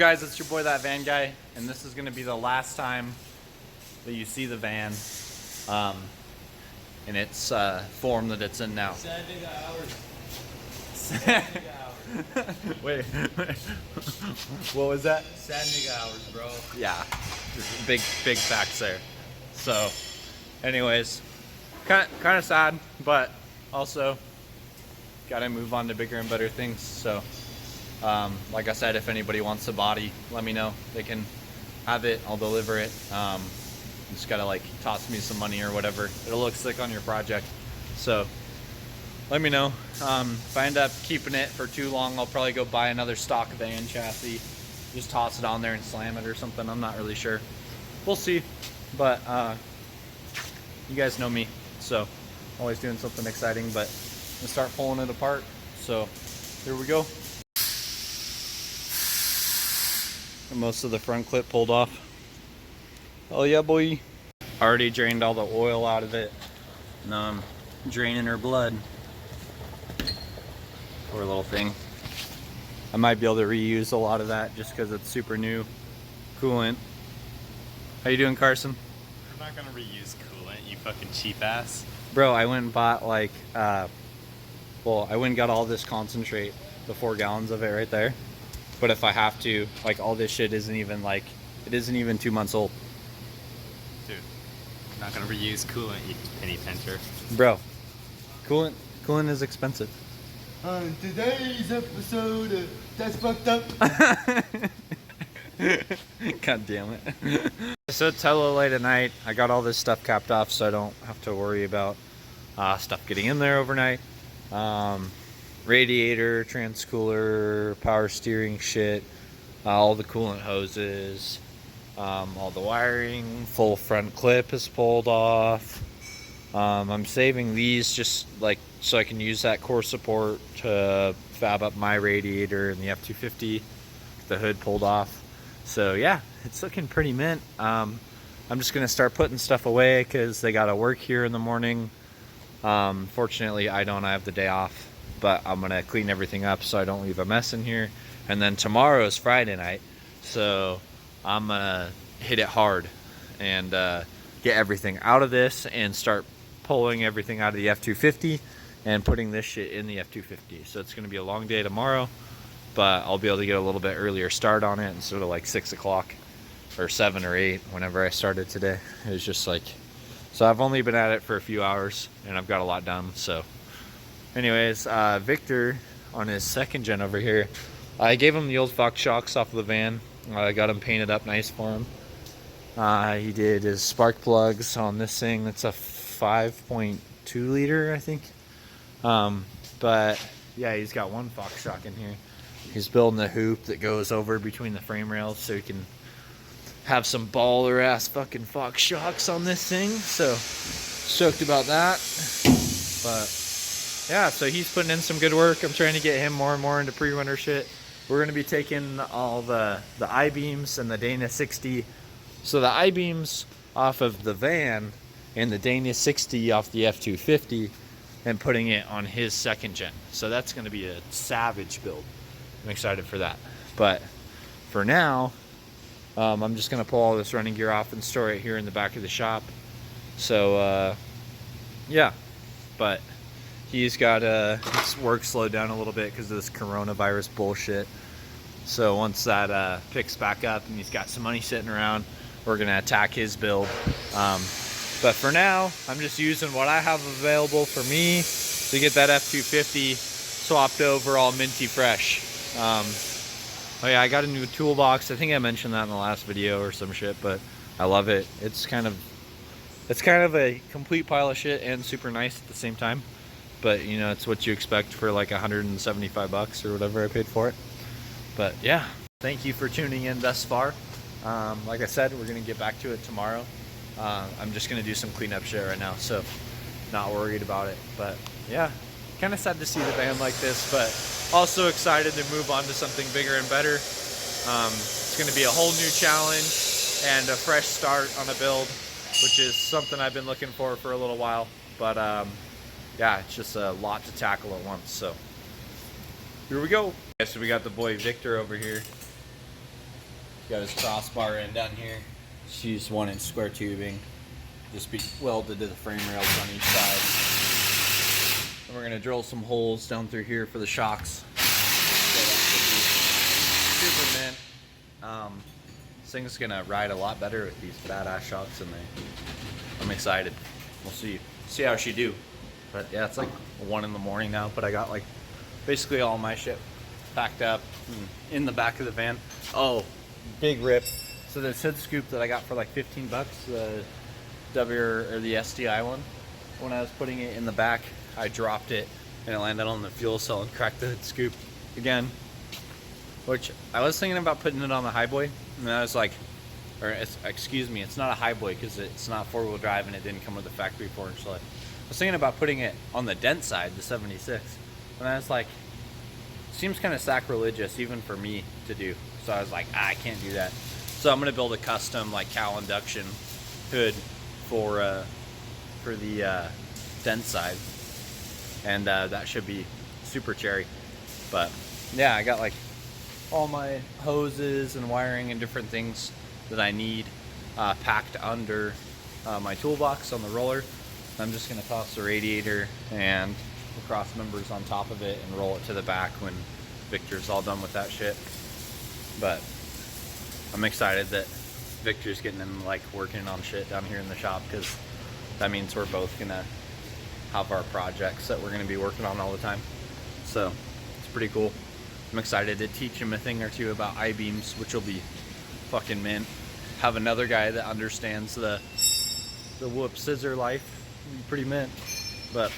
guys, it's your boy That Van Guy, and this is gonna be the last time that you see the van in its form that it's in now. Sad nigga hours. Sad nigga hours. Wait, what was that? Sad nigga hours, bro. Yeah, just big facts there. So, anyways, kind of sad, but also gotta move on to bigger and better things. So, like I said, if anybody wants a body, let me know. They can have it. I'll deliver it. Just gotta like toss me some money or whatever. It'll look sick on your project. So let me know. If I end up keeping it for too long, I'll probably go buy another stock van chassis. Just toss it on there and slam it or something. I'm not really sure. We'll see. But you guys know me, so always doing something exciting. But I'm gonna start pulling it apart. So here we go. Most of the front clip pulled off. Oh yeah, boy. Already drained all the oil out of it. Now I'm draining her blood. Poor little thing. I might be able to reuse a lot of that just because it's super new coolant. How you doing, Carson? I'm not gonna reuse coolant, you fucking cheap ass. Bro, I went and bought like, I went and got all this concentrate, the 4 gallons of it right there. But if I have to, like, all this shit isn't even like, it isn't even 2 months old. Dude, I'm not gonna reuse coolant, you penny pincher. Bro, coolant is expensive. On today's episode of That's Fucked Up. God damn it. So it's hella late at night. I got all this stuff capped off so I don't have to worry about stuff getting in there overnight. Radiator, transcooler, power steering shit, all the coolant hoses, all the wiring, full front clip is pulled off. I'm saving these just like so I can use that core support to fab up my radiator and the F250, the hood pulled off. So yeah, it's looking pretty mint. I'm just gonna start putting stuff away because they gotta work here in the morning. Fortunately I don't, I have the day off. But I'm gonna clean everything up so I don't leave a mess in here. And then tomorrow is Friday night, so I'm gonna hit it hard and get everything out of this and start pulling everything out of the F250 and putting this shit in the F250. So it's gonna be a long day tomorrow, but I'll be able to get a little bit earlier start on it instead of like 6 o'clock or 7 or 8 whenever I started today. It was just like, so I've only been at it for a few hours and I've got a lot done. So anyways, Victor on his 2nd gen over here, I gave him the old Vuck shocks off of the van. I got him painted up nice for him. He did his spark plugs on this thing. That's a 5.2 liter, I think. But yeah, he's got one Vuck shock in here. He's building a hoop that goes over between the frame rails so he can have some baller ass fucking Vuck shocks on this thing. So stoked about that. But yeah, so he's putting in some good work. I'm trying to get him more and more into pre-winter shit. We're going to be taking all the I-beams and the Dana 60. So the I-beams off of the van and the Dana 60 off the F250 and putting it on his 2nd gen. So that's going to be a savage build. I'm excited for that. But for now, I'm just going to pull all this running gear off and store it here in the back of the shop. So, yeah. But he's got his work slowed down a little bit because of this coronavirus bullshit. So once that picks back up and he's got some money sitting around, we're gonna attack his build. But for now, I'm just using what I have available for me to get that F250 swapped over all minty fresh. Oh yeah, I got a new toolbox. I think I mentioned that in the last video or some shit, but I love it. It's kind of a complete pile of shit and super nice at the same time. But you know, it's what you expect for like 175 bucks or whatever I paid for it. But yeah, thank you for tuning in thus far. Like I said, we're gonna get back to it tomorrow. I'm just gonna do some cleanup shit right now, so not worried about it. But yeah, kind of sad to see the van like this, but also excited to move on to something bigger and better. It's gonna be a whole new challenge and a fresh start on a build, which is something I've been looking for a little while. But yeah, it's just a lot to tackle at once. So here we go. Okay, so we got the boy Victor over here. Got his crossbar in down here. She's 1-inch square tubing. Just be welded to the frame rails on each side. And we're gonna drill some holes down through here for the shocks. So that should be super mint. This thing's gonna ride a lot better with these badass shocks in there. I'm excited. We'll see how she do. But yeah, it's like 1 in the morning now, but I got like basically all my shit packed up in the back of the van. Oh, big rip. So this hood scoop that I got for like 15 bucks, the the STI one, when I was putting it in the back, I dropped it and it landed on the fuel cell and cracked the hood scoop again. Which I was thinking about putting it on the highboy, and I was like, excuse me, it's not a highboy because it's not 4-wheel drive and it didn't come with a factory 4-inch sled. I was thinking about putting it on the Dentside, the 76, and I was like, seems kind of sacrilegious even for me to do. So I was like, I can't do that. So I'm gonna build a custom like cowl induction hood for the Dentside, and that should be super cherry. But yeah, I got like all my hoses and wiring and different things that I need packed under my toolbox on the roller. I'm just gonna toss the radiator and the cross members on top of it and roll it to the back when Victor's all done with that shit. But I'm excited that Victor's getting in, like, working on shit down here in the shop, because that means we're both gonna have our projects that we're gonna be working on all the time. So it's pretty cool. I'm excited to teach him a thing or two about I-beams, which will be fucking mint. Have another guy that understands the whoop scissor life. Be pretty mint. But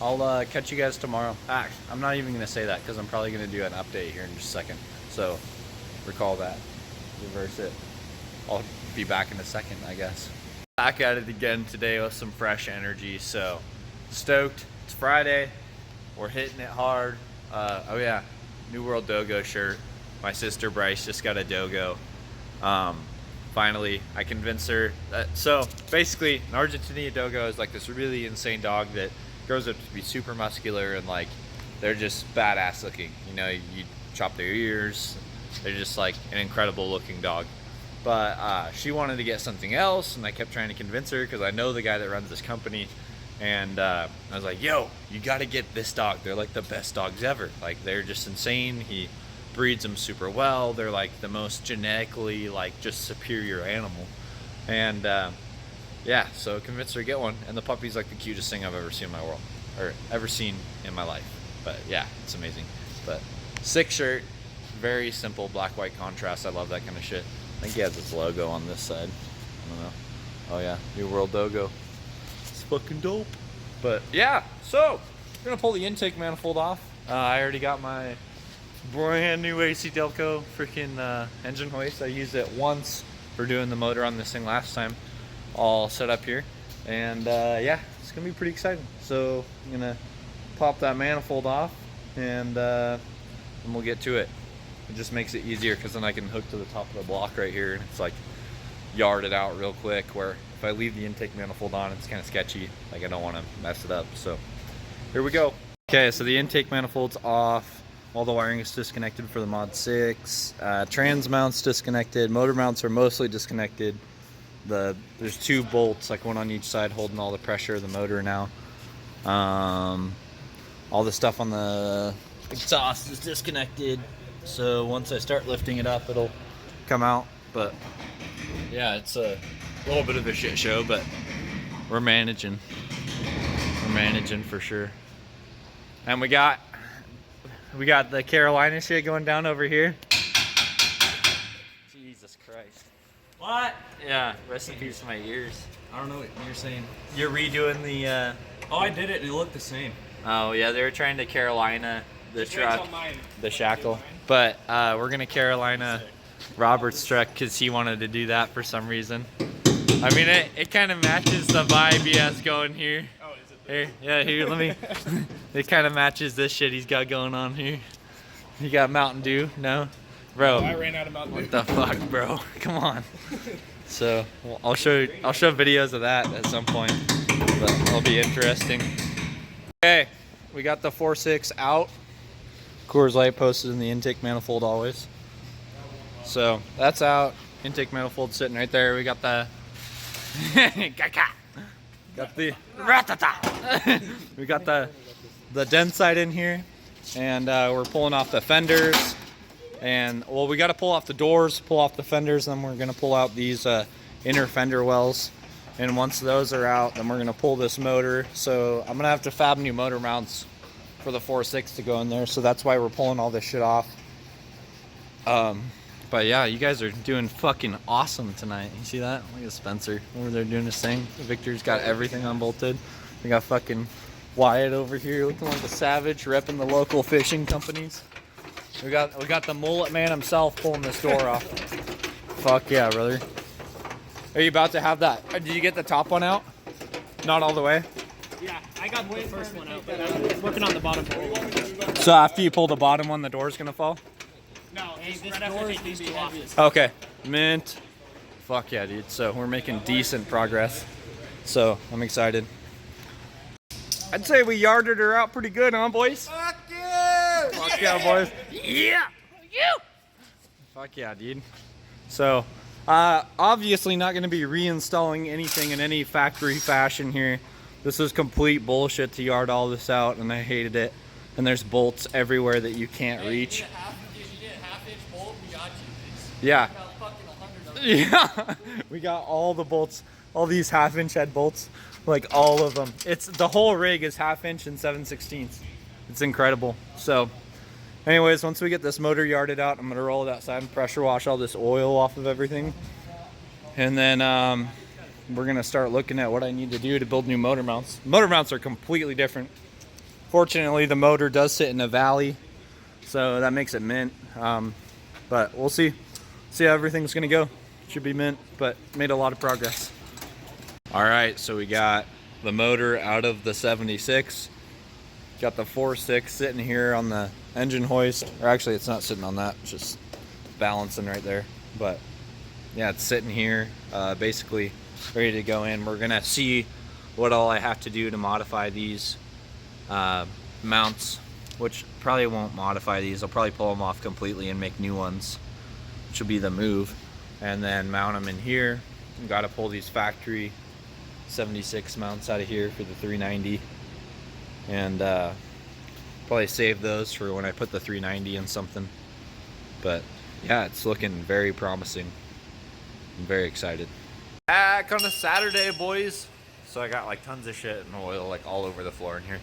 I'll catch you guys tomorrow. I'm not even gonna say that because I'm probably gonna do an update here in just a second. So recall that. Reverse it. I'll be back in a second, I guess. Back at it again today with some fresh energy. So stoked. It's Friday. We're hitting it hard. Oh yeah, New World Dogo shirt. My sister Bryce just got a Dogo. Finally, I convinced her that, so basically an Argentinian Dogo is like this really insane dog that grows up to be super muscular, and like they're just badass looking. You know, you chop their ears, they're just like an incredible looking dog. But she wanted to get something else, and I kept trying to convince her because I know the guy that runs this company, and I was like, yo, you gotta get this dog. They're like the best dogs ever. Like, they're just insane. He breeds them super well. They're like the most genetically like just superior animal. And yeah, so convinced her to get one, and the puppy's like the cutest thing I've ever seen in my world, or ever seen in my life. But yeah, it's amazing. But sick shirt, very simple black white contrast. I love that kind of shit. I think he has his logo on this side. I don't know. Oh yeah, New World Dogo. It's fucking dope. But yeah, so we're gonna pull the intake manifold off. I already got my brand new AC Delco freaking engine hoist. I used it once for doing the motor on this thing last time, all set up here, and yeah, it's gonna be pretty exciting. So I'm gonna pop that manifold off, and we'll get to it. It just makes it easier because then I can hook to the top of the block right here, and it's like yarded out real quick, where if I leave the intake manifold on, it's kind of sketchy. Like, I don't want to mess it up. So here we go. Okay, so the intake manifold's off. All the wiring is disconnected for the Mod 6. Trans mounts disconnected. Motor mounts are mostly disconnected. There's 2 bolts, like one on each side, holding all the pressure of the motor now. All the stuff on the exhaust is disconnected. So once I start lifting it up, it'll come out. But yeah, it's a little bit of a shit show, but we're managing. We're managing for sure. And we got the Carolina shit going down over here. Jesus Christ. What? Yeah, rest in peace to my ears. I don't know what you're saying. You're redoing the Oh, I did it and it looked the same. Oh yeah, they were trying to Carolina the truck, the shackle. But we're gonna Carolina Robert's truck because he wanted to do that for some reason. I mean, it kind of matches the vibe he has going here. Oh, is it? Here, yeah, here, let me. It kind of matches this shit he's got going on here. You got Mountain Dew? No? Bro. I ran out of Mountain Dew. What the fuck, bro? Come on. So, well, I'll show videos of that at some point. But it'll be interesting. Okay, we got the 4.6 out. Coors Light posted in the intake manifold always. So that's out. Intake manifold sitting right there. We got the got the we got the Dentside in here, and we're pulling off the fenders. And well, we got to pull off the doors, pull off the fenders, then we're gonna pull out these inner fender wells. And once those are out, then we're gonna pull this motor. So I'm gonna have to fab new motor mounts for the 4.6 to go in there. So that's why we're pulling all this shit off. But yeah, you guys are doing fucking awesome tonight. You see that? Look at Spencer over there doing his thing. Victor's got everything unbolted. We got fucking Wyatt over here looking like a savage, repping the local fishing companies. We got the mullet man himself pulling this door off. Fuck yeah, brother. Are you about to have that? Did you get the top one out? Not all the way? Yeah, I got the first one out, but I'm working on the bottom one. So after you pull the bottom one, the door's gonna fall? No, this door is these two off. Okay, mint. Fuck yeah, dude. So we're making decent progress. So I'm excited. I'd say we yarded her out pretty good, huh, boys? Fuck yeah! Fuck yeah, boys. Yeah! You! Fuck yeah, dude. So, obviously not going to be reinstalling anything in any factory fashion here. This is complete bullshit to yard all this out, and I hated it. And there's bolts everywhere that you can't reach. If you get a half-inch bolt, we got you. Yeah. We got fucking 100 of them. Yeah. We got all the bolts, all these half-inch head bolts, like all of them. It's the whole rig is half-inch and 7/16. It's incredible. So, anyways, once we get this motor yarded out, I'm gonna roll it outside and pressure wash all this oil off of everything, and then we're gonna start looking at what I need to do to build new motor mounts. Motor mounts are completely different. Fortunately, the motor does sit in a valley, so that makes it mint. But we'll see how everything's gonna go. Should be mint, but made a lot of progress. All right, so we got the motor out of the 76. Got the 4.6 sitting here on the engine hoist. Or actually, it's not sitting on that. It's just balancing right there. But yeah, it's sitting here, basically ready to go in. We're gonna see what all I have to do to modify these mounts, which probably won't modify these. I'll probably pull them off completely and make new ones, which will be the move. And then mount them in here. Got to pull these factory 76 mounts out of here for the 390, and probably save those for when I put the 390 in something. But yeah, it's looking very promising. I'm very excited. Back on a Saturday, boys. So I got like tons of shit and oil like all over the floor in here,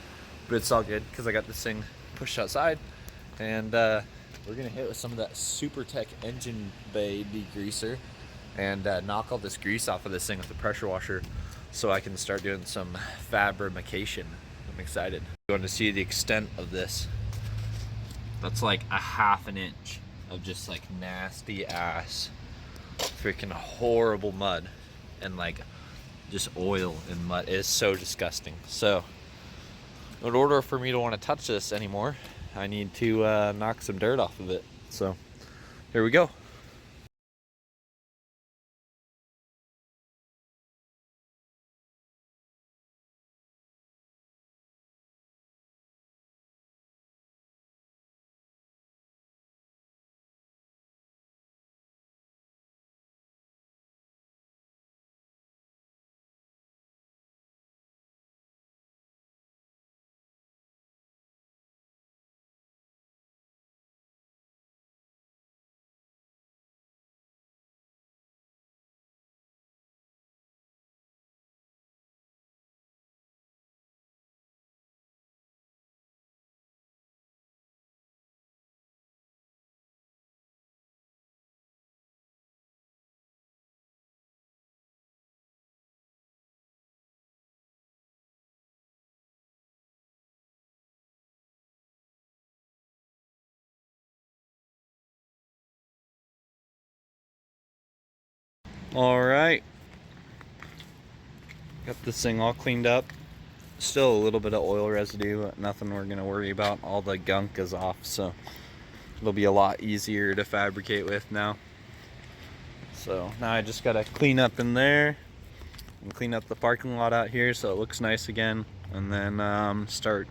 but it's all good because I got this thing pushed outside, and we're gonna hit with some of that Super Tech engine bay degreaser and knock all this grease off of this thing with the pressure washer, so I can start doing some fabrication. I'm excited. I'm going to see the extent of this. That's like a ½ an inch of just like nasty ass, freaking horrible mud, and like just oil and mud. It is so disgusting. So in order for me to want to touch this anymore, I need to knock some dirt off of it. So here we go. All right, got this thing all cleaned up. Still a little bit of oil residue, but nothing we're gonna worry about. All the gunk is off, so it'll be a lot easier to fabricate with now. So now I just gotta clean up in there and clean up the parking lot out here so it looks nice again, and then start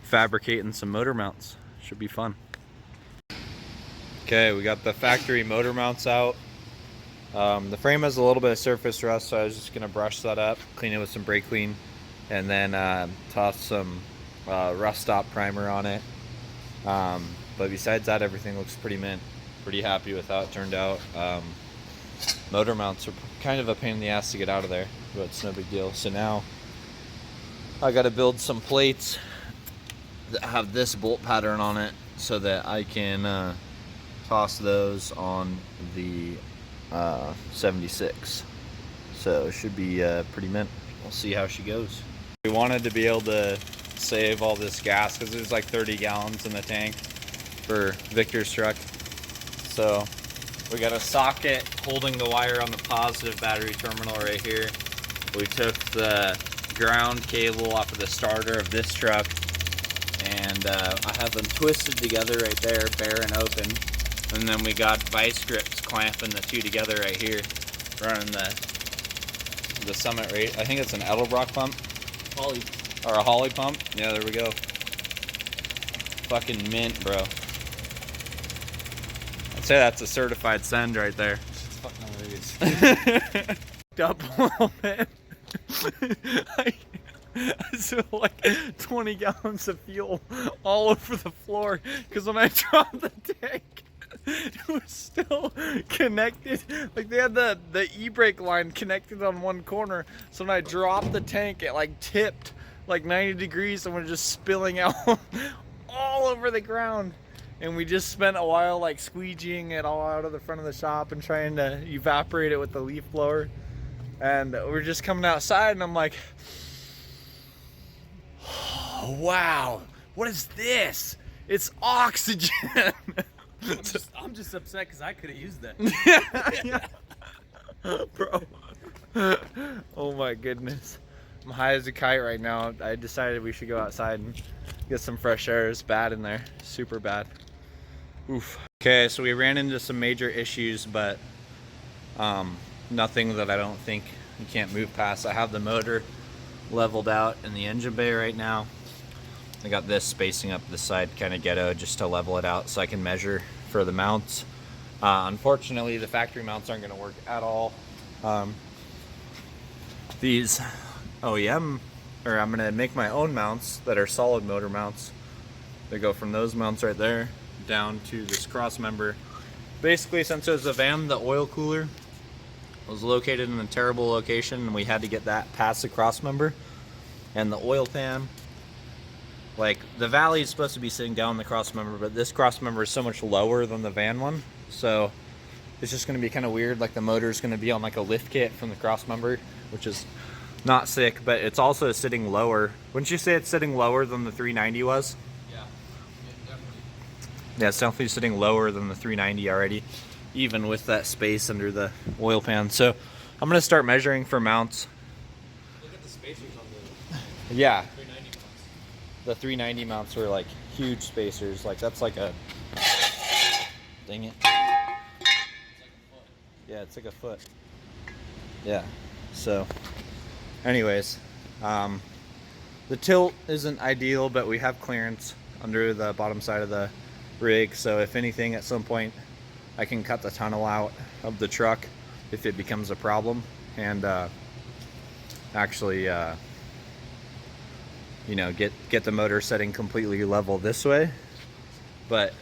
fabricating some motor mounts. Should be fun. Okay, we got the factory motor mounts out. The frame has a little bit of surface rust, so I was just gonna brush that up, clean it with some brake clean, and then toss some rust stop primer on it. But besides that, everything looks pretty mint. Pretty happy with how it turned out. Motor mounts are kind of a pain in the ass to get out of there, but it's no big deal. So now I got to build some plates that have this bolt pattern on it so that I can toss those on the 76. So it should be pretty mint. We'll see how she goes. We wanted to be able to save all this gas because there's like 30 gallons in the tank for Victor's truck. So we got a socket holding the wire on the positive battery terminal right here. We took the ground cable off of the starter of this truck, and I have them twisted together right there, bare and open. And then we got vice grips clamping the two together right here, running the Summit rate. I think it's an Edelbrock pump. Holly. Or a Holly pump. Yeah, there we go. Fucking mint, bro. I'd say that's a certified send right there. It's fucking hilarious. Up a little bit. I spilled like 20 gallons of fuel all over the floor because when I dropped the tank, it was still connected. Like they had the e-brake line connected on one corner. So when I dropped the tank, it like tipped like 90 degrees and was just spilling out all over the ground. And we just spent a while like squeegeeing it all out of the front of the shop and trying to evaporate it with the leaf blower. And we're just coming outside and I'm like, oh, wow, what is this? It's oxygen. I'm just upset because I could have used that. Yeah. Bro. Oh my goodness. I'm high as a kite right now. I decided we should go outside and get some fresh air. It's bad in there, super bad. Oof. Okay, so we ran into some major issues, but nothing that I don't think you can't move past. I have the motor leveled out in the engine bay right now. I got this spacing up the side kind of ghetto just to level it out so I can measure for the mounts. Unfortunately, the factory mounts aren't going to work at all. These OEM, or I'm going to make my own mounts that are solid motor mounts. They go from those mounts right there down to this cross member. Basically, since it was a van, the oil cooler was located in a terrible location and we had to get that past the cross member. And the oil pan, like the valley is supposed to be sitting down the cross member, but this cross member is so much lower than the van one. So it's just going to be kind of weird. Like the motor is going to be on like a lift kit from the cross member, which is not sick, but it's also sitting lower. Wouldn't you say it's sitting lower than the 390 was? Yeah, it's definitely sitting lower than the 390 already, even with that space under the oil pan. So I'm going to start measuring for mounts. Look at the spacers on the Yeah, 390 mounts. the 390 mounts were like huge spacers. Like that's like a, dang it. It's like a foot. Yeah, it's like a foot. Yeah, so anyways, the tilt isn't ideal, but we have clearance under the bottom side of the rig, so if anything at some point I can cut the tunnel out of the truck if it becomes a problem, and actually you know, get the motor setting completely level this way. But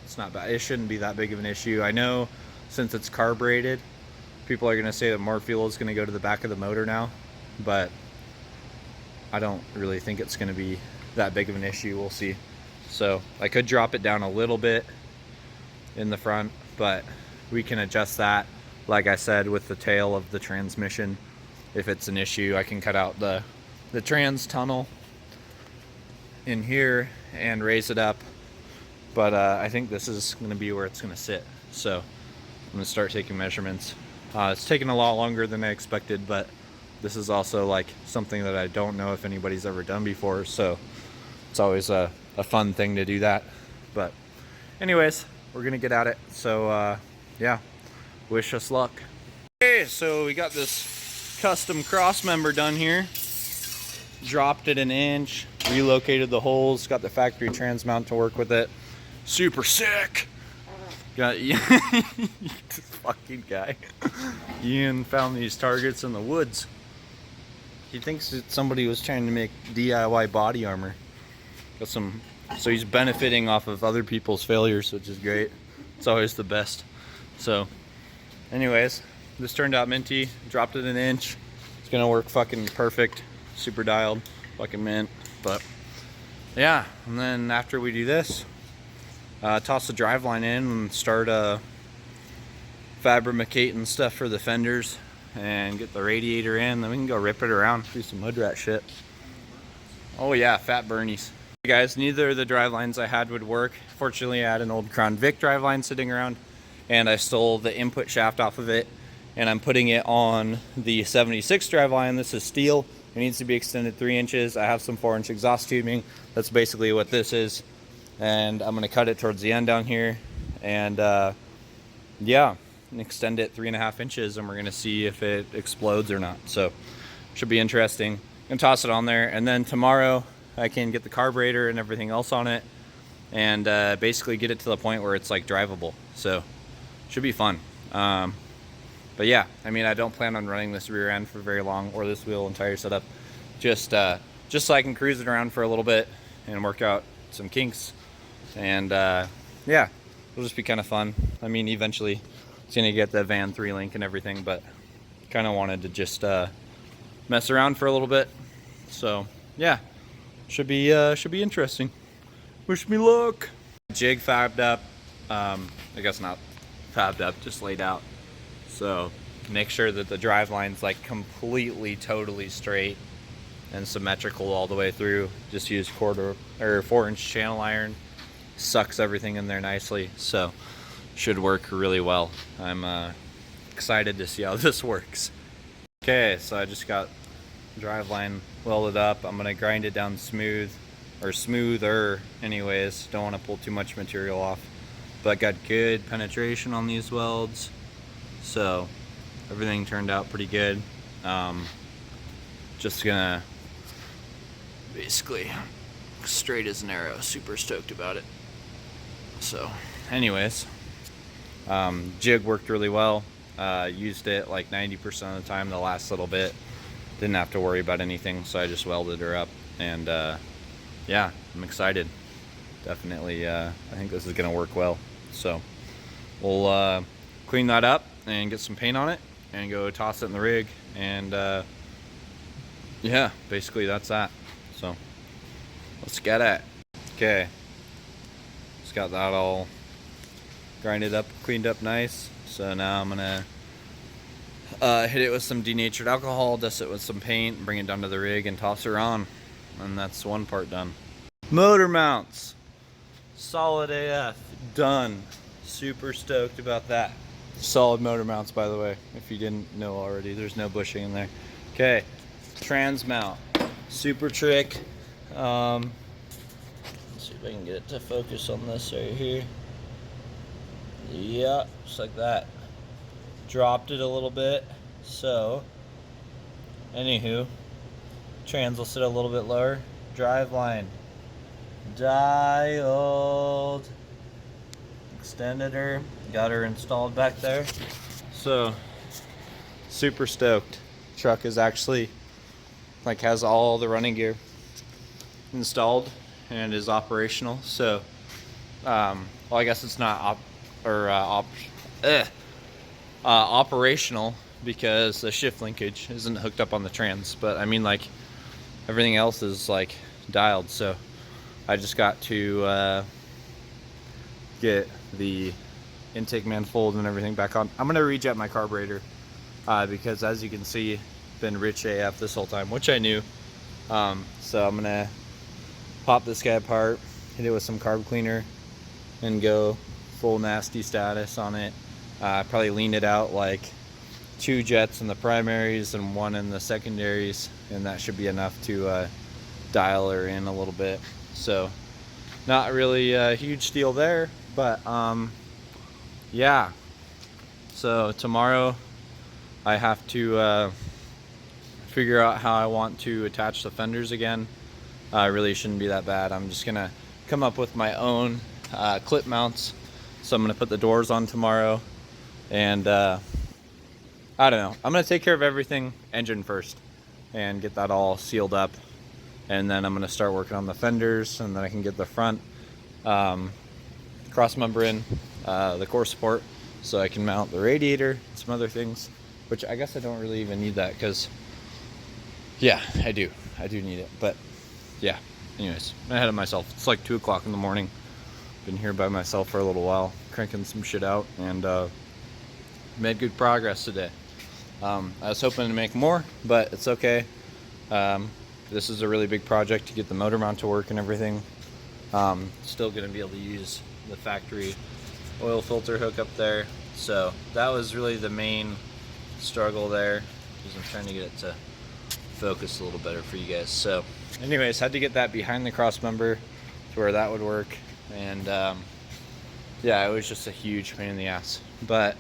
it's not bad. It shouldn't be that big of an issue. I know since it's carbureted, people are going to say that more fuel is going to go to the back of the motor now, but I don't really think it's going to be that big of an issue. We'll see. So I could drop it down a little bit in the front, but we can adjust that, like I said, with the tail of the transmission. If it's an issue, I can cut out the trans tunnel in here and raise it up. But I think this is going to be where it's going to sit. So I'm going to start taking measurements. It's taken a lot longer than I expected, but this is also like something that I don't know if anybody's ever done before. So it's always a fun thing to do that. But anyways, we're going to get at it. So yeah, wish us luck. Okay, so we got this custom cross member done here. Dropped it an inch, relocated the holes, got the factory trans mount to work with it. Super sick. Got this fucking guy. Ian found these targets in the woods. He thinks that somebody was trying to make DIY body armor. Got some, so he's benefiting off of other people's failures, which is great. It's always the best. So, anyways, this turned out minty. Dropped it an inch. It's gonna work fucking perfect. Super dialed, fucking mint. But yeah, and then after we do this, toss the driveline in and start fabricating stuff for the fenders and get the radiator in. Then we can go rip it around, do some hood rat shit. Oh yeah, fat Bernies. Hey guys, neither of the drivelines I had would work. Fortunately, I had an old Crown Vic driveline sitting around, and I stole the input shaft off of it, and I'm putting it on the 76 driveline. This is steel. It needs to be extended 3 inches. I have some 4-inch exhaust tubing. That's basically what this is. And I'm gonna cut it towards the end down here, and yeah, extend it 3.5 inches, and we're gonna see if it explodes or not. So should be interesting. Gonna toss it on there, and then tomorrow I can get the carburetor and everything else on it, and basically get it to the point where it's like drivable. So should be fun. But yeah, I mean, I don't plan on running this rear end for very long, or this wheel and tire setup, just so I can cruise it around for a little bit and work out some kinks. And yeah, it'll just be kind of fun. I mean, eventually it's gonna get the van 3-link and everything, but kind of wanted to just mess around for a little bit. So yeah, should be interesting. Wish me luck. Jig fabbed up. I guess not fabbed up, just laid out. So make sure that the drive line's like completely, totally straight and symmetrical all the way through. Just use 4-inch channel iron. Sucks everything in there nicely, so should work really well. I'm excited to see how this works. Okay, so I just got driveline welded up. I'm gonna grind it down smooth, or smoother anyways. Don't want to pull too much material off, but got good penetration on these welds, so everything turned out pretty good. Just gonna basically straight as an arrow. Super stoked about it. So anyways, jig worked really well. Used it like 90% of the time. The last little bit didn't have to worry about anything, so I just welded her up, and yeah, I'm excited. Definitely I think this is gonna work well. So we'll clean that up and get some paint on it and go toss it in the rig, and yeah, basically that's that. So let's get it. Okay, just got that all grinded up, cleaned up nice. So now I'm gonna hit it with some denatured alcohol, dust it with some paint, bring it down to the rig and toss her on, and that's one part done. Motor mounts, solid AF, done. Super stoked about that. Solid motor mounts, by the way, if you didn't know already. There's no bushing in there. Okay, trans mount, super trick. Let's see if I can get it to focus on this right here. Yeah, just like that. Dropped it a little bit, so anywho, trans will sit a little bit lower. Drive line dialed, extended her, got her installed back there. So super stoked. Truck is actually like has all the running gear installed and is operational. So well, I guess it's not operational because the shift linkage isn't hooked up on the trans, but I mean, like, everything else is like dialed. So I just got to get the intake manifold and everything back on. I'm gonna rejet my carburetor because, as you can see, been rich AF this whole time, which I knew. So I'm gonna pop this guy apart, hit it with some carb cleaner, and go full nasty status on it. Probably lean it out like 2 jets in the primaries and 1 in the secondaries, and that should be enough to dial her in a little bit. So not really a huge deal there, but yeah. So tomorrow I have to figure out how I want to attach the fenders again. Really shouldn't be that bad. I'm just gonna come up with my own clip mounts So I'm gonna put the doors on tomorrow, and I don't know. I'm gonna take care of everything engine first and get that all sealed up, and then I'm gonna start working on the fenders, and then I can get the front cross member in, the core support, so I can mount the radiator and some other things, which I guess I don't really even need that because, yeah, I do need it. But yeah, anyways, I'm ahead of myself. It's like 2 o'clock in the morning. Been here by myself for a little while, cranking some shit out, and made good progress today. I was hoping to make more, but it's okay. This is a really big project to get the motor mount to work and everything. Still gonna be able to use the factory oil filter hook up there. So that was really the main struggle there, because I'm trying to get it to focus a little better for you guys. So anyways, had to get that behind the cross member to where that would work. And yeah, it was just a huge pain in the ass. But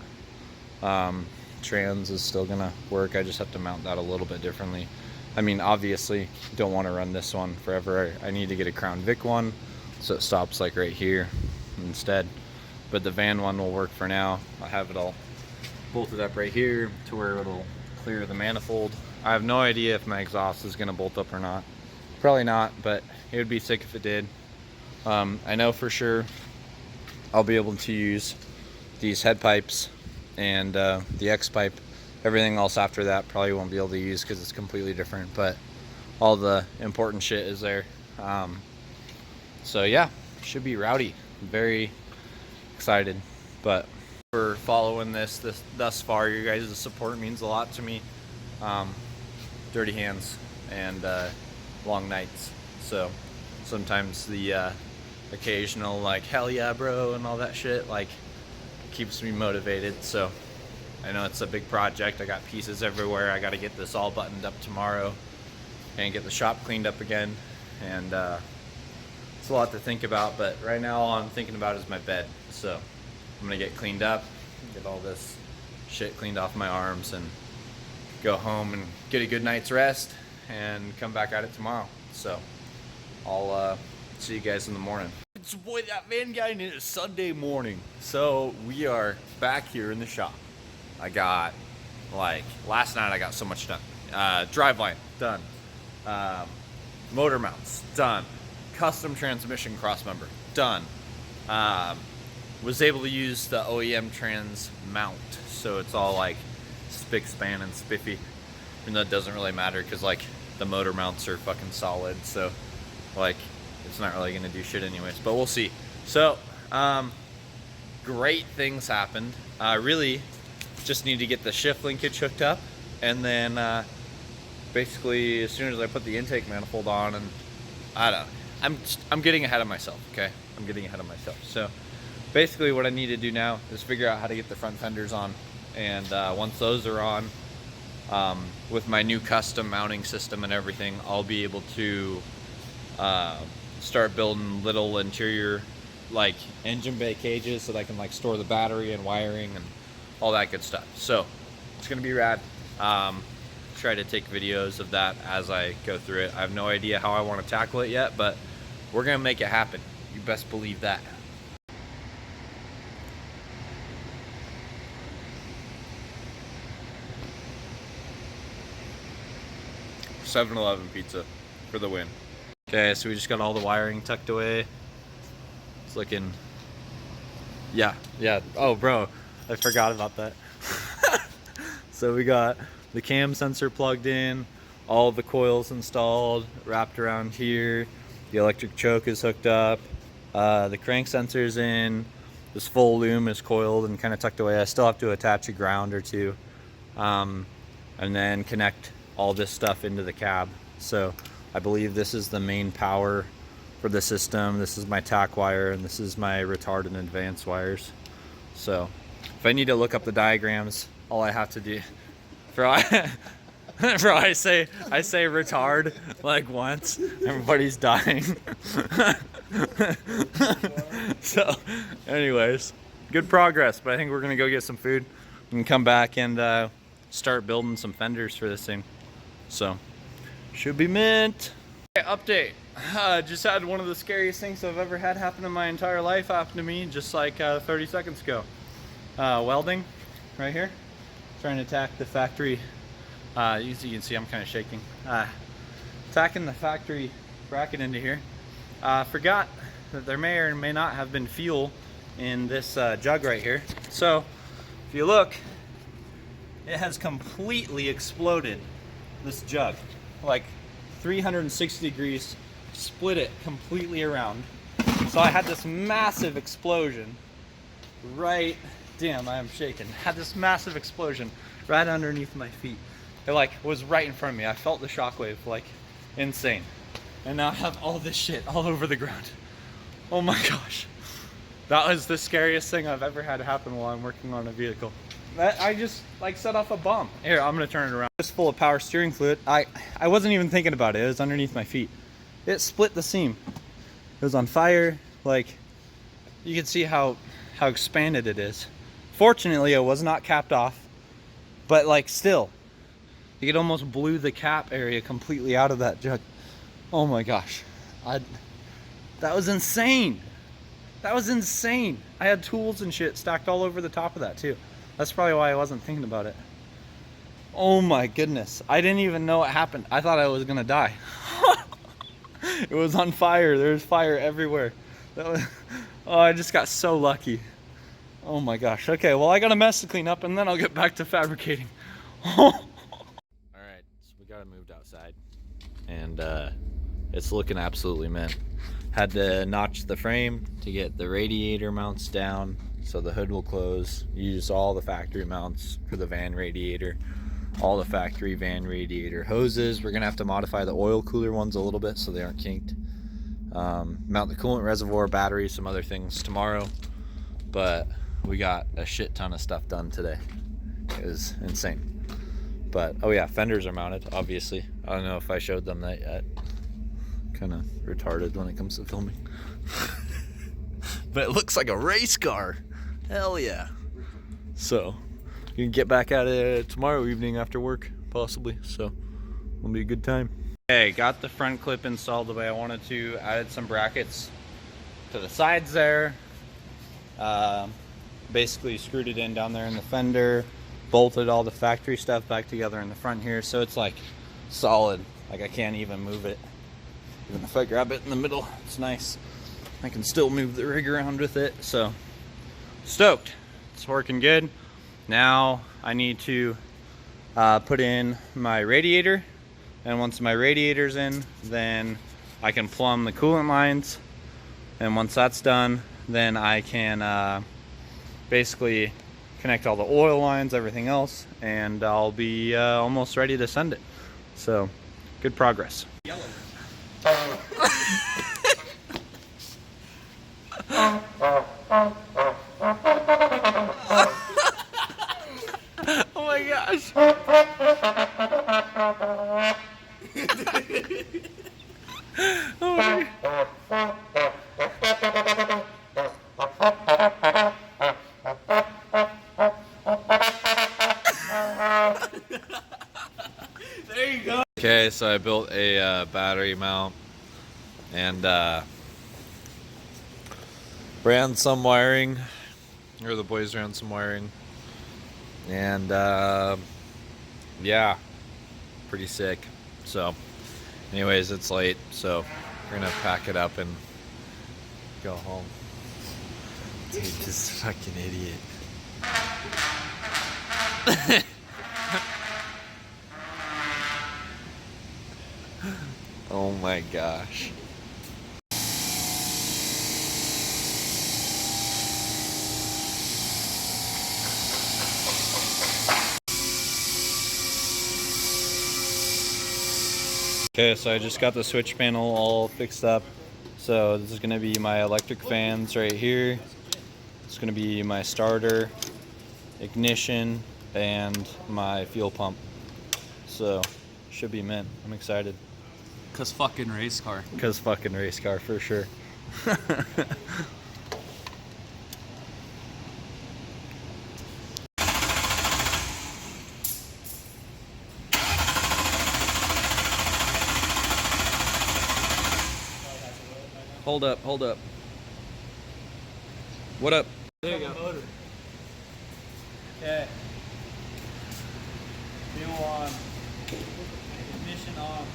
trans is still gonna work. I just have to mount that a little bit differently. I mean, obviously don't want to run this one forever. I need to get a Crown Vic one so it stops like right here instead. But the van one will work for now. I have it all bolted up right here to where it'll clear the manifold. I have no idea if my exhaust is gonna bolt up or not. Probably not, but it would be sick if it did. I know for sure I'll be able to use these head pipes and the X pipe. Everything else after that probably won't be able to use because it's completely different, but all the important shit is there. So yeah, should be rowdy. Very excited. But for following this thus far, your guys' support means a lot to me. Dirty hands and long nights. So sometimes the occasional like hell yeah bro and all that shit like keeps me motivated. So I know it's a big project. I got pieces everywhere. I got to get this all buttoned up tomorrow and get the shop cleaned up again. And it's a lot to think about, but right now all I'm thinking about is my bed. So I'm gonna get cleaned up, get all this shit cleaned off my arms, and go home and get a good night's rest and come back at it tomorrow. So I'll see you guys in the morning. It's your boy, that van guy, and it is Sunday morning. So we are back here in the shop. I got, like, last night I got so much done. Driveline, done. Motor mounts, done. Custom transmission crossmember, done. Was able to use the OEM trans mount, so it's all like spick, span, and spiffy. Even though it doesn't really matter because like the motor mounts are fucking solid, so like it's not really gonna do shit anyways. But we'll see. So great things happened. Really just need to get the shift linkage hooked up, and then basically as soon as I put the intake manifold on, and I don't know, I'm getting ahead of myself. Okay, I'm getting ahead of myself. So basically what I need to do now is figure out how to get the front fenders on, and once those are on, with my new custom mounting system and everything, I'll be able to start building little interior like engine bay cages so that I can like store the battery and wiring and all that good stuff. So it's gonna be rad. Try to take videos of that as I go through it. I have no idea how I want to tackle it yet, but we're gonna make it happen. You best believe that. $7-Eleven pizza for the win. Okay, so we just got all the wiring tucked away. It's looking, yeah. Oh, bro, I forgot about that. So we got the cam sensor plugged in, all the coils installed, wrapped around here. The electric choke is hooked up. The crank sensor's in. This full loom is coiled and kind of tucked away. I still have to attach a ground or two, and then connect all this stuff into the cab. So I believe this is the main power for the system. This is my tack wire, and this is my retard and advance wires. So if I need to look up the diagrams, all I have to do, bro, I say retard like once, everybody's dying. So anyways, good progress, but I think we're gonna go get some food and come back and start building some fenders for this thing. So should be mint. Okay, update. Just had one of the scariest things I've ever had happen in my entire life happen to me just like 30 seconds ago. Welding right here. Trying to attack the factory. You can see I'm kind of shaking. Attacking the factory bracket into here. Forgot that there may or may not have been fuel in this jug right here. So if you look, it has completely exploded, this jug. Like 360 degrees, split it completely around. So I had this massive explosion right, damn, I am shaking. Had this massive explosion right underneath my feet. It like was right in front of me. I felt the shockwave like insane. And now I have all this shit all over the ground. Oh my gosh. That was the scariest thing I've ever had happen while I'm working on a vehicle. I just like set off a bomb. Here, I'm gonna turn it around. It's full of power steering fluid. I wasn't even thinking about it. It was underneath my feet. It split the seam. It was on fire. Like, you can see how expanded it is. Fortunately, it was not capped off, but like still, it almost blew the cap area completely out of that jug. Oh my gosh. That was insane. That was insane. I had tools and shit stacked all over the top of that too. That's probably why I wasn't thinking about it. Oh my goodness. I didn't even know what happened. I thought I was gonna die. It was on fire. There was fire everywhere. Oh, I just got so lucky. Oh my gosh. Okay, well I got a mess to clean up and then I'll get back to fabricating. Alright, so we got it moved outside. And it's looking absolutely mint. Had to notch the frame to get the radiator mounts down so the hood will close. Use all the factory mounts for the van radiator, all the factory van radiator hoses. We're gonna have to modify the oil cooler ones a little bit so they aren't kinked. Mount the coolant reservoir, battery, some other things tomorrow. But we got a shit ton of stuff done today. It was insane. But oh yeah, fenders are mounted, obviously. I don't know if I showed them that yet. Kind of retarded when it comes to filming. But it looks like a race car. Hell yeah. So you can get back at it tomorrow evening after work, possibly. So it'll be a good time. Okay, got the front clip installed the way I wanted to. Added some brackets to the sides there. Basically screwed it in down there in the fender. Bolted all the factory stuff back together in the front here. So it's like solid. Like I can't even move it. Even if I grab it in the middle, it's nice. I can still move the rig around with it. So stoked. It's working good. Now I need to put in my radiator. And once my radiator's in, then I can plumb the coolant lines. And once that's done, then I can basically connect all the oil lines, everything else, and I'll be almost ready to send it. So good progress. Yellow. Oh my gosh. Oh my. There you go. Okay, so I built a battery mount and ran some wiring, or the boys ran some wiring, and yeah, pretty sick. So anyways, it's late, so we're gonna pack it up and go home. Dude, this fucking idiot. Oh my gosh. Okay, so I just got the switch panel all fixed up. So this is gonna be my electric fans right here. It's gonna be my starter, ignition, and my fuel pump. So should be mint. I'm excited. Cause fucking race car. Cause fucking race car for sure. hold up. What up? There you go. Okay. Fuel on. Ignition on.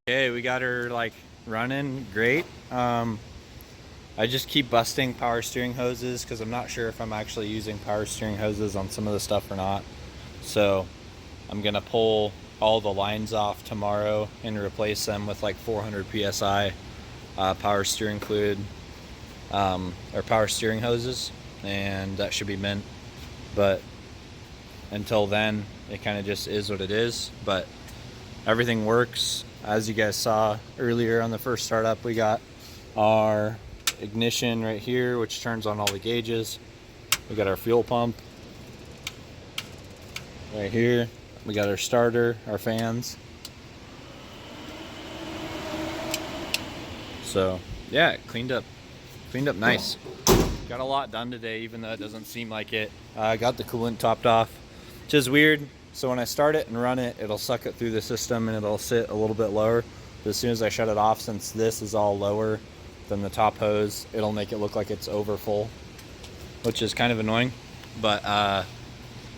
Okay, we got her like running great. I just keep busting power steering hoses because I'm not sure if I'm actually using power steering hoses on some of the stuff or not. So I'm gonna pull all the lines off tomorrow and replace them with like 400 psi power steering fluid or power steering hoses, and that should be mint. But until then, it kind of just is what it is. But everything works. As you guys saw earlier on the first startup, we got our ignition right here, which turns on all the gauges. We got our fuel pump right here. We got our starter, our fans. So yeah, cleaned up nice. Got a lot done today, even though it doesn't seem like it. I got the coolant topped off, which is weird. So when I start it and run it, it'll suck it through the system and it'll sit a little bit lower. But as soon as I shut it off, since this is all lower than the top hose, it'll make it look like it's over full, which is kind of annoying. But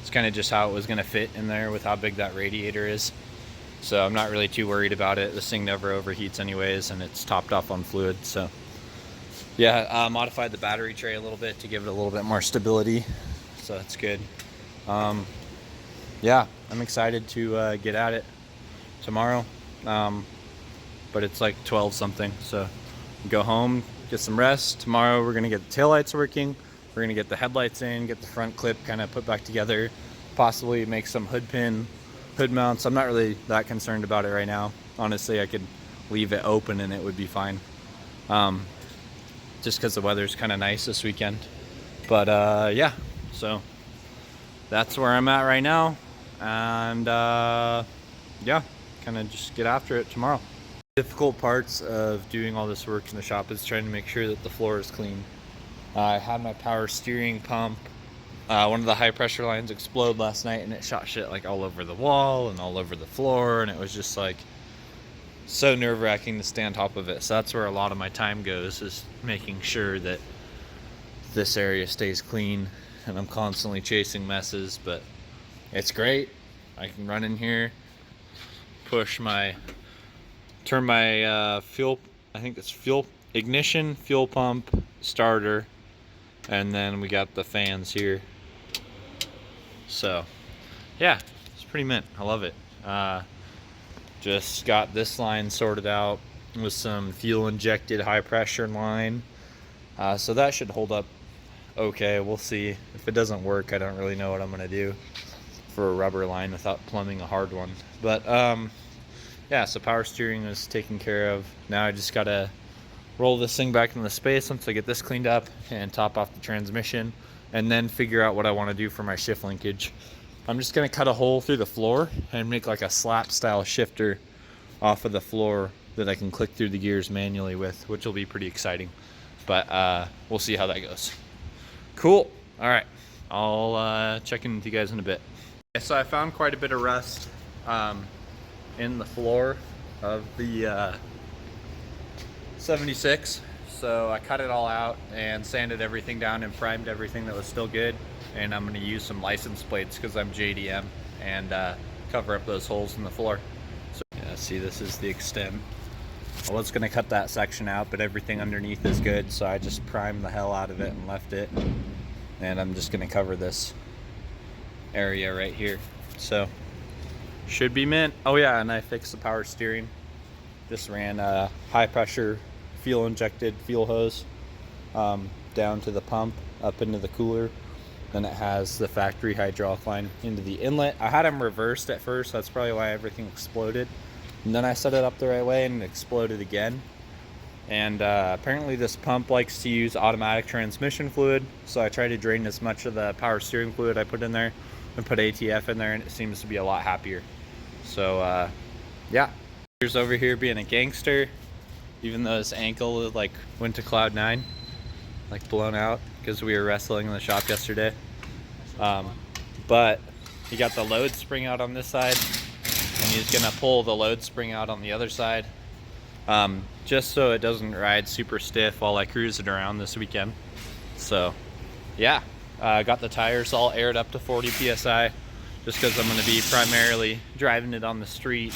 it's kind of just how it was going to fit in there with how big that radiator is. So I'm not really too worried about it. This thing never overheats anyways, and it's topped off on fluid. So yeah, modified the battery tray a little bit to give it a little bit more stability. So that's good. Yeah, I'm excited to get at it tomorrow. But it's like 12 something, so go home, get some rest. Tomorrow we're gonna get the taillights working. We're gonna get the headlights in, get the front clip kind of put back together, possibly make some hood mounts. I'm not really that concerned about it right now. Honestly, I could leave it open and it would be fine. Just because the weather's kind of nice this weekend. But yeah, so that's where I'm at right now. And yeah, kind of just get after it tomorrow. Difficult parts of doing all this work in the shop is trying to make sure that the floor is clean. I had my power steering pump, one of the high pressure lines explode last night, and it shot shit like all over the wall and all over the floor, and it was just like so nerve-wracking to stay on top of it. So that's where a lot of my time goes, is making sure that this area stays clean, and I'm constantly chasing messes. But it's great. I can run in here, turn my fuel, I think it's fuel, ignition, fuel pump, starter, and then we got the fans here. So yeah, it's pretty mint. I love it. Just got this line sorted out with some fuel injected high pressure line. So that should hold up okay. We'll see. If it doesn't work, I don't really know what I'm gonna do for a rubber line without plumbing a hard one. But yeah, so power steering is taken care of. Now I just gotta roll this thing back into the space once I get this cleaned up and top off the transmission, and then figure out what I want to do for my shift linkage. I'm just gonna cut a hole through the floor and make like a slap style shifter off of the floor that I can click through the gears manually with, which will be pretty exciting. But we'll see how that goes. Cool. All right, I'll check in with you guys in a bit. So I found quite a bit of rust in the floor of the 76. So I cut it all out and sanded everything down and primed everything that was still good. And I'm going to use some license plates because I'm JDM, and cover up those holes in the floor. So yeah, see, this is the extent. I was going to cut that section out, but everything underneath is good, so I just primed the hell out of it and left it. And I'm just going to cover this area right here. So should be mint. Oh yeah, and I fixed the power steering. Just ran a high pressure fuel injected fuel hose down to the pump, up into the cooler. Then it has the factory hydraulic line into the inlet. I had them reversed at first, that's probably why everything exploded. And then I set it up the right way and it exploded again. And apparently this pump likes to use automatic transmission fluid, so I tried to drain as much of the power steering fluid I put in there and put ATF in there, and it seems to be a lot happier. So yeah, here's over here being a gangster, even though his ankle like went to cloud 9, like blown out because we were wrestling in the shop yesterday. But he got the load spring out on this side, and he's gonna pull the load spring out on the other side, just so it doesn't ride super stiff while I cruise it around this weekend. So yeah, got the tires all aired up to 40 psi, just because I'm going to be primarily driving it on the street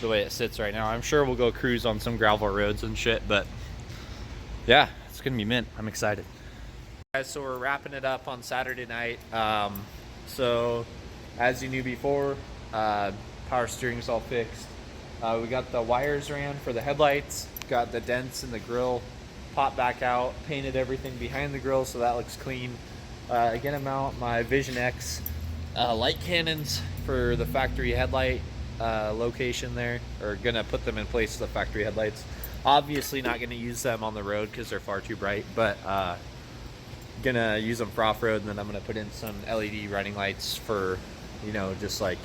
the way it sits right now. I'm sure we'll go cruise on some gravel roads and shit, but yeah, it's going to be mint. I'm excited. Guys, so we're wrapping it up on Saturday night. So as you knew before, power steering's all fixed. We got the wires ran for the headlights, got the dents in the grill popped back out, painted everything behind the grill so that looks clean. Again, I'm out my Vision X light cannons for the factory headlight location there, or gonna put them in place of the factory headlights. Obviously not gonna use them on the road because they're far too bright, but gonna use them for off-road, and then I'm gonna put in some LED running lights for, you know, just like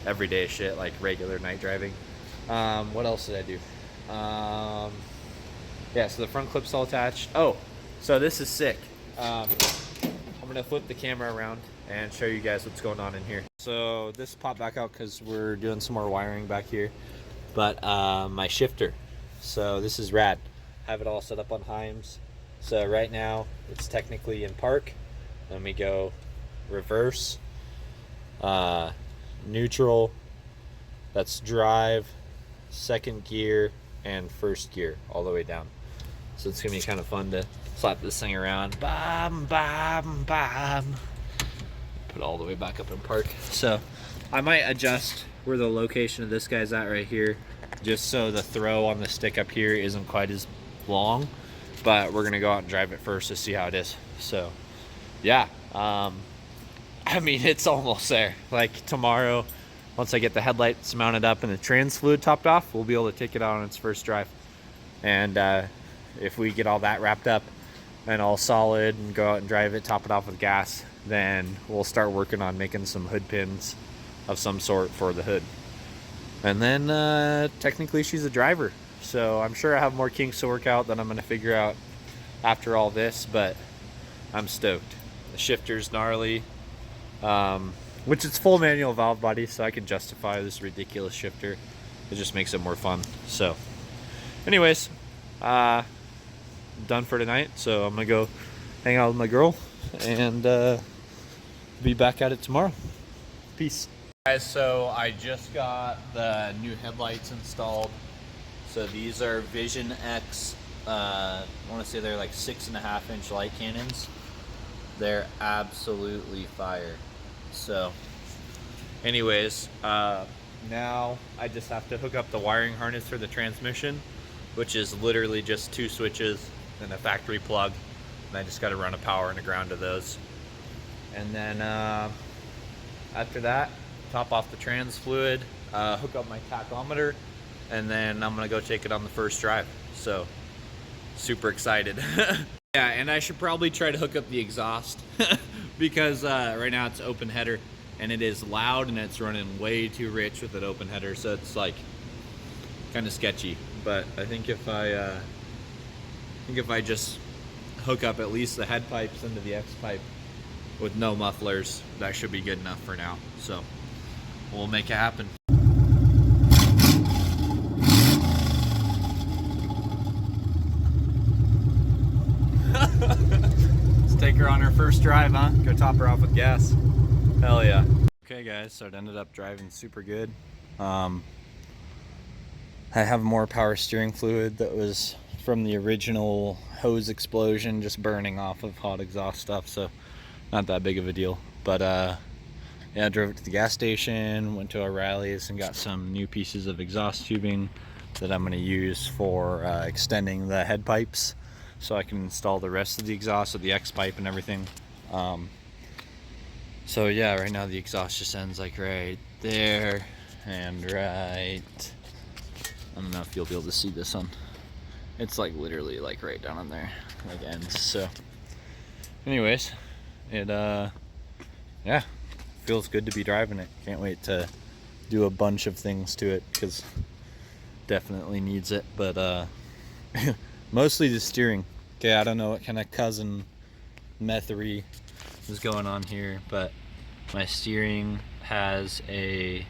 everyday shit, like regular night driving. What else did I do? Yeah, so the front clip's all attached. Oh, so this is sick. I'm gonna flip the camera around and show you guys what's going on in here. So this popped back out because we're doing some more wiring back here. But my shifter. So this is rad. Have it all set up on Heims. So right now it's technically in park. Then we go reverse, neutral, that's drive, second gear, and first gear all the way down. So it's gonna be kind of fun to slap this thing around. Bam, bam, bam. Put it all the way back up in park. So I might adjust where the location of this guy's at right here, just so the throw on the stick up here isn't quite as long. But we're gonna go out and drive it first to see how it is. So yeah, I mean, it's almost there. Like tomorrow, once I get the headlights mounted up and the trans fluid topped off, we'll be able to take it out on its first drive. And if we get all that wrapped up and all solid and go out and drive it, top it off with gas, then we'll start working on making some hood pins of some sort for the hood. And then technically she's a driver. So I'm sure I have more kinks to work out that I'm gonna figure out after all this, but I'm stoked. The shifter's gnarly, which is full manual valve body, so I can justify this ridiculous shifter. It just makes it more fun. So anyways, done for tonight, so I'm gonna go hang out with my girl and be back at it tomorrow. Peace. Guys, so I just got the new headlights installed. So these are Vision X, I want to say they're like 6.5 inch light cannons. They're absolutely fire. So anyways, now I just have to hook up the wiring harness for the transmission, which is literally just 2 switches and a factory plug. And I just got to run a power and a ground to those. And then after that, top off the trans fluid, hook up my tachometer, and then I'm gonna go take it on the first drive. So super excited. Yeah, and I should probably try to hook up the exhaust because right now it's open header and it is loud and it's running way too rich with an open header, so it's like kind of sketchy. But I think if I just hook up at least the head pipes into the X pipe with no mufflers, that should be good enough for now. So we'll make it happen. Let's take her on her first drive, huh? Go top her off with gas. Hell yeah. Okay guys, so it ended up driving super good. I have more power steering fluid that was from the original hose explosion just burning off of hot exhaust stuff, so not that big of a deal. But yeah, I drove it to the gas station, went to O'Reilly's and got some new pieces of exhaust tubing that I'm going to use for extending the head pipes so I can install the rest of the exhaust with the X pipe and everything. So yeah, right now the exhaust just ends like right there, and right, I don't know if you'll be able to see this one. It's like literally like right down on there, like ends. So anyways, it yeah, feels good to be driving it. Can't wait to do a bunch of things to it because definitely needs it. But mostly the steering. Okay, I don't know what kind of cousin methery is going on here, but my steering has a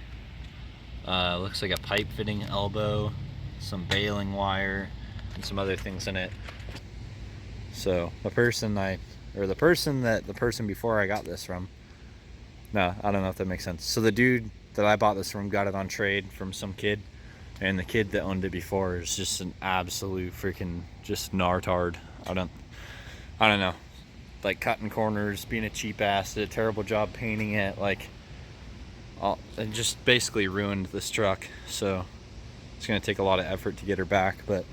looks like a pipe fitting elbow, some baling wire, and some other things in it. So the person before I got this from, no, I don't know if that makes sense. So the dude that I bought this from got it on trade from some kid, and the kid that owned it before is just an absolute freaking just nartard. I don't know, like cutting corners, being a cheap ass, did a terrible job painting it, like and just basically ruined this truck. So it's gonna take a lot of effort to get her back, but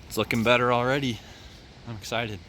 it's looking better already. I'm excited.